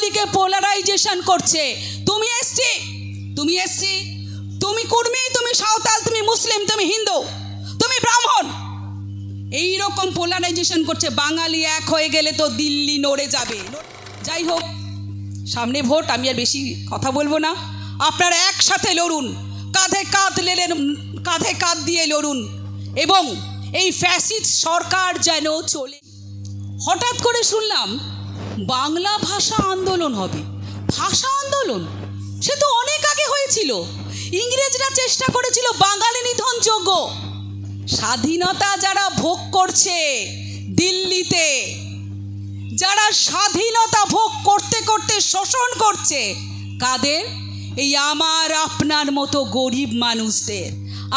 বাঙালিকে পোলারাইজেশন করছে। তুমি এসছি, তুমি এসছি, তুমি কুর্মী, তুমি সাঁওতাল, তুমি মুসলিম, তুমি হিন্দু, তুমি ব্রাহ্মণ, এই রকম পোলারাইজেশন করছে। বাঙালি এক হয়ে গেলে তো দিল্লি নড়ে যাবে। যাই হোক, সামনে ভোট, আমি আর বেশি কথা বলবো না। আপনারা একসাথে লড়ুন, কাঁধে কাঁধ দিয়ে লড়ুন, এবং এই ফ্যাসিস্ট সরকার যেন চলে। হঠাৎ করে শুনলাম বাংলা ভাষা আন্দোলন হবে। ভাষা আন্দোলন সে তো অনেক আগে হয়েছিল। ইংরেজরা চেষ্টা করেছিল বাঙালি নিধনযোগ্য। স্বাধীনতা যারা ভোগ করছে দিল্লিতে, যারা স্বাধীনতা ভোগ করতে করতে শোষণ করছে কাদের? এই আমার আপনার মতো গরিব মানুষদের।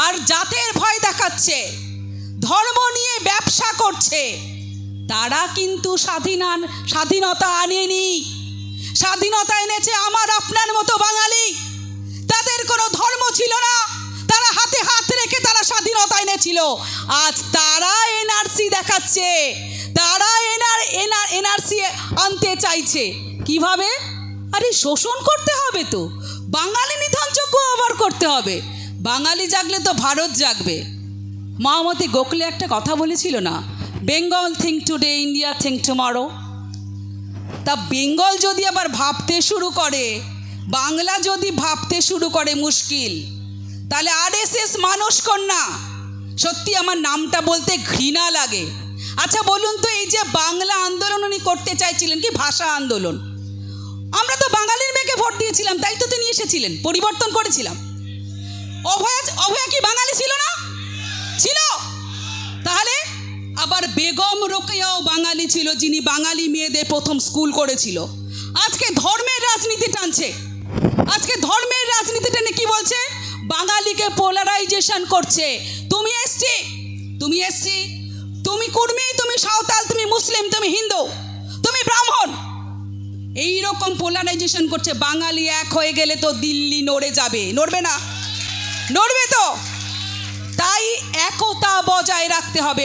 আর জাতের ভয় দেখাচ্ছে, ধর্ম নিয়ে ব্যবসা করছে, তারা কিন্তু স্বাধীনতা আনেনি। স্বাধীনতা এনেছে আমার আপনার মতো বাঙালি। তাদের কোনো ধর্ম ছিল না, তারা হাতে হাত রেখে তারা স্বাধীনতা এনেছিল। আজ তারা এনআরসি দেখাচ্ছে, তারা এনআরসি আনতে চাইছে। কিভাবে? আরে শোষণ করতে হবে তো, বাঙালি নিধনযোগ্য আবার করতে হবে। বাঙালি জাগলে তো ভারত জাগবে। মহামতি গোখলে একটা কথা বলেছিল না, Bengal think today, India think tomorrow. তা বেঙ্গল যদি আবার ভাবতে শুরু করে, বাংলা যদি ভাবতে শুরু করে, মুশকিল। তাহলে আরএসএস মানস কন্যা, সত্যি আমার নামটা বলতে ঘৃণা লাগে। আচ্ছা বলুন তো, এই যে বাংলা আন্দোলন উনি করতে চাইছিলেন, কি ভাষা আন্দোলন, আমরা তো বাঙালির মেয়েকে ভোট দিয়েছিলাম, তাই তো তিনি এসেছিলেন, পরিবর্তন করেছিলাম। অভয়া কি বাঙালি ছিল না? ছিল। তাহলে আবার বেগম রোকেয়াও বাঙালি ছিল, যিনি বাঙালি মেয়েদের প্রথম স্কুল করেছিল। আজকে ধর্মের রাজনীতি টানছে, আজকে ধর্মের রাজনীতি টেনে কি বলছে? বাঙালিকে পোলারাইজেশন করছে। তুমি এসছি, তুমি এসছি, তুমি কুর্মী, তুমি সাঁওতাল, তুমি মুসলিম, তুমি হিন্দু, তুমি ব্রাহ্মণ, এই রকম পোলারাইজেশন করছে। বাঙালি এক হয়ে গেলে তো দিল্লি নড়ে যাবে। নড়বে না? নড়বে তো। তাই একতা বজায় রাখতে হবে।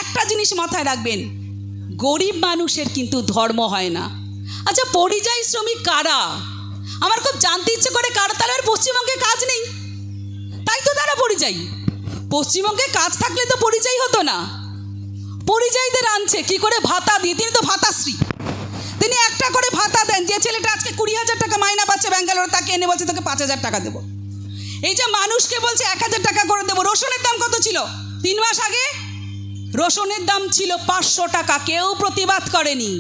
একটা জিনিস মাথায় রাখবেন, গরিব মানুষের কিন্তু ধর্ম হয় না। আচ্ছা পরিযায়ী শ্রমিক কারা? আমার খুব জানতে ইচ্ছে করে কারা। তাহলে আর পশ্চিমবঙ্গে কাজ নেই, তাই তো তারা পরিযায়ী। পশ্চিমবঙ্গে কাজ থাকলে তো পরিযায়ী হতো না। পরিযায়ীদের আনছে কি করে? ভাতা দিয়ে। তিনি তো ভাতাশ্রী, তিনি একটা করে ভাতা দেন। যে ছেলেটা আজকে 20,000 টাকা মাইনা পাচ্ছে ব্যাঙ্গালোরে, তাকে এনে বলছে তোকে 5,000 টাকা দেবো। এই যে মানুষকে বলছে 1,000 টাকা করে দেবো। রসুনের দাম কত ছিল 3 মাস আগে? রসুনের দাম ছিল 500 টাকা। কেউ প্রতিবাদ করেনি।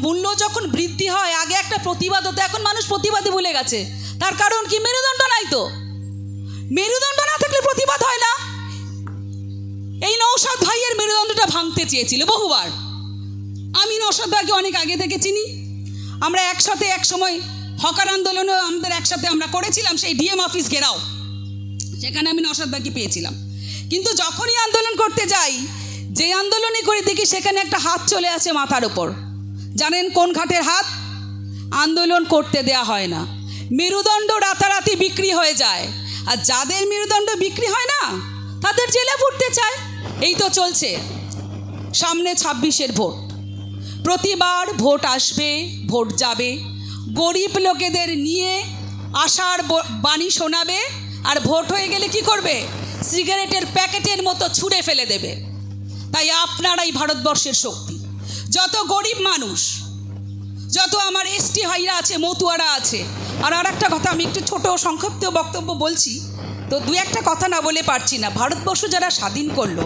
মূল্য যখন বৃদ্ধি হয়, আগে একটা প্রতিবাদ হতো, এখন মানুষ প্রতিবাদই ভুলে গেছে। তার কারণ কি? মেরুদণ্ড নাই তো। মেরুদণ্ড না থাকলে প্রতিবাদ হয় না। এই নওশাদ ভাইয়ের মেরুদণ্ডটা ভাঙতে চেয়েছিল বহুবার। আমি নওশাদ ভাইকে অনেক আগে থেকে চিনি। আমরা একসাথে এক সময় হকার আন্দোলনেও আমাদের একসাথে আমরা করেছিলাম, সেই ডিএম অফিস ঘেরাও, সেখানে আমি নওশাদ ভাইকে পেয়েছিলাম। কিন্তু যখনই আন্দোলন করতে যাই, যে আন্দোলনই করে দেখি সেখানে একটা হাত চলে আসে মাথার ওপর। জানেন কোন ঘাটের হাত? আন্দোলন করতে দেয়া হয় না। মেরুদণ্ড রাতারাতি বিক্রি হয়ে যায়, আর যাদের মেরুদণ্ড বিক্রি হয় না তাদের জেলে পুরতে চায়। এই তো চলছে। সামনে 26-এর ভোট। প্রতিবার ভোট আসবে, ভোট যাবে, গরিব লোকেদের নিয়ে আশার বাণী শোনাবে, আর ভোট হয়ে গেলে কি করবে? সিগারেটের প্যাকেটের মতো ছুঁড়ে ফেলে দেবে। তাই আপনারাই ভারতবর্ষের শক্তি। যত গরিব মানুষ, যত আমার এসটি ভাইরা আছে, মতুয়ারা আছে। আর একটা কথা, আমি একটু ছোট সংক্ষিপ্ত বক্তব্য বলছি, তো 2-1টা কথা না বলে পারছি না। ভারতবর্ষ যারা স্বাধীন করলো,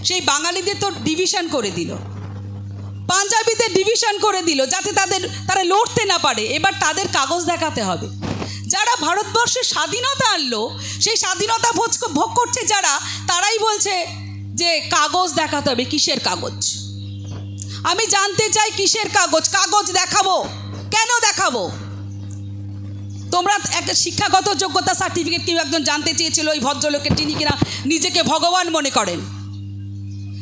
সেই বাঙালিদের তো ডিভিশন করে দিল, পাঞ্জাবিদের ডিভিশন করে দিল, যাতে তারা লড়তে না পারে। এবার তাদের কাগজ দেখাতে হবে। যারা ভারতবর্ষের স্বাধীনতা আনলো, সেই স্বাধীনতা ভোগ করছে যারা, তারাই বলছে যে কাগজ দেখাতে হবে। কিসের কাগজ? আমি জানতে চাই কিসের কাগজ? কাগজ দেখাবো কেন? দেখাবো তোমরা একটা শিক্ষাগত যোগ্যতা সার্টিফিকেট কেউ একজন জানতে চেয়েছিল ওই ভদ্রলোকের, যিনি কিনা নিজেকে ভগবান মনে করেন।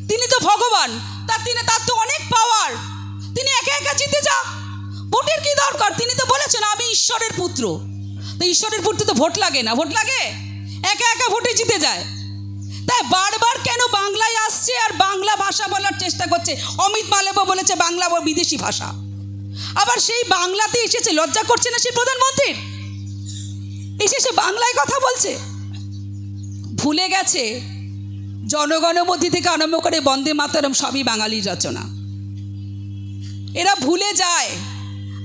তিনি তো ভগবান, তার তো অনেক পাওয়ার। তিনি একা একা জিতে যা, ভোটের কি দরকার? তিনি তো বলেছেন আমি ঈশ্বরের পুত্র। তো ঈশ্বরের পুত্র তো ভোট লাগে না? ভোট লাগে, একা একা ভোটে জিতে যায়। তাই বারবার কেন বাংলায় আসছে আর বাংলা ভাষা বলার চেষ্টা করছে? অমিত মালব্য বলেছে বাংলা বিদেশি ভাষা। আবার সেই বাংলাতে এসেছে, লজ্জা করছে না সেই প্রধানমন্ত্রীর? এসেছে বাংলায় কথা বলছে। ভুলে গেছে জনগণমধ্যে থেকে আরম্ভ করে বন্দে মাতরম সবই বাঙালির রচনা। এরা ভুলে যায়,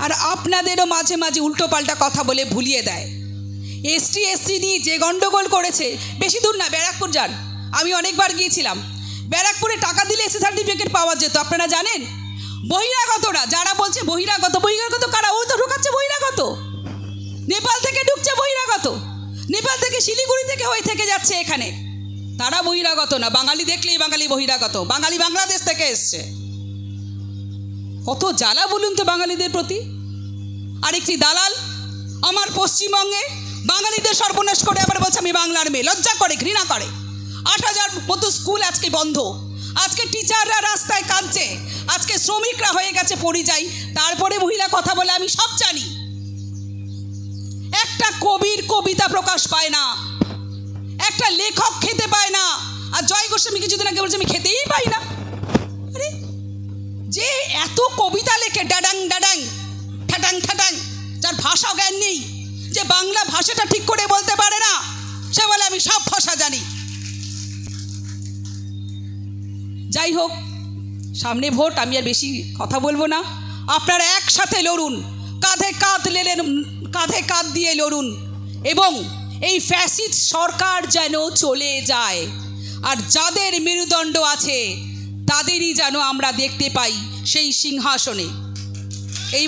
আর আপনাদেরও মাঝে মাঝে উল্টোপাল্টা কথা বলে ভুলিয়ে দেয়। এসটি এসসি নিয়ে যে গণ্ডগোল করেছে, বেশি দূর না, ব্যারাকপুর যান, আমি অনেকবার গিয়েছিলাম। ব্যারাকপুরে টাকা দিলে এসএ সার্টিফিকেট পাওয়া যেত, আপনারা জানেন? বহিরাগতরা, যারা বলছে বহিরাগত, বহিরাগত কারা? ওই তো ঢুকাচ্ছে বহিরাগত, নেপাল থেকে ঢুকছে বহিরাগত, নেপাল থেকে শিলিগুড়ি থেকে হয়ে থেকে যাচ্ছে এখানে। তারা বহিরাগত না, বাঙালি দেখলেই বাঙালি বহিরাগত, বাঙালি বাংলাদেশ থেকে এসছে। কত জ্বালা বলুন তো বাঙালিদের প্রতি। আরেকটি দালাল আমার পশ্চিমবঙ্গে বাঙালিদের সর্বনাশ করে আবার বলছে আমি বাংলার মেয়ে। লজ্জা করে, ঘৃণা করে। 8,000 মতো স্কুল আজকে বন্ধ, আজকে টিচাররা রাস্তায় কাঁদছে, আজকে শ্রমিকরা হয়ে গেছে পরিযায়ী, তারপরে মহিলা কথা বলে আমি সব জানি। একটা কবির কবিতা প্রকাশ পায় না, একটা লেখক খেতে পায় না। আর জয় গোস্বামী কিছুদিন আগে বলছে আমি খেতেই পাই না। আরে যে এত কবিতা লেখে ডাডাং ডাডাং ঠাটাং ঠাটাং, যার ভাষা জ্ঞান নেই, যে বাংলা ভাষাটা ঠিক করে বলতে পারে না, সে বলে আমি সব ভাষা জানি। যাই হোক, সামনে ভোট, আমি আর বেশি কথা বলবো না। আপনারা একসাথে লড়ুন, কাঁধে কাঁধ দিয়ে লড়ুন, এবং এই ফ্যাসিস্ট সরকার যেন চলে যায়। আর যাদের মেরুদণ্ড আছে তাদেরই যেন আমরা দেখতে পাই সেই সিংহাসনে। এই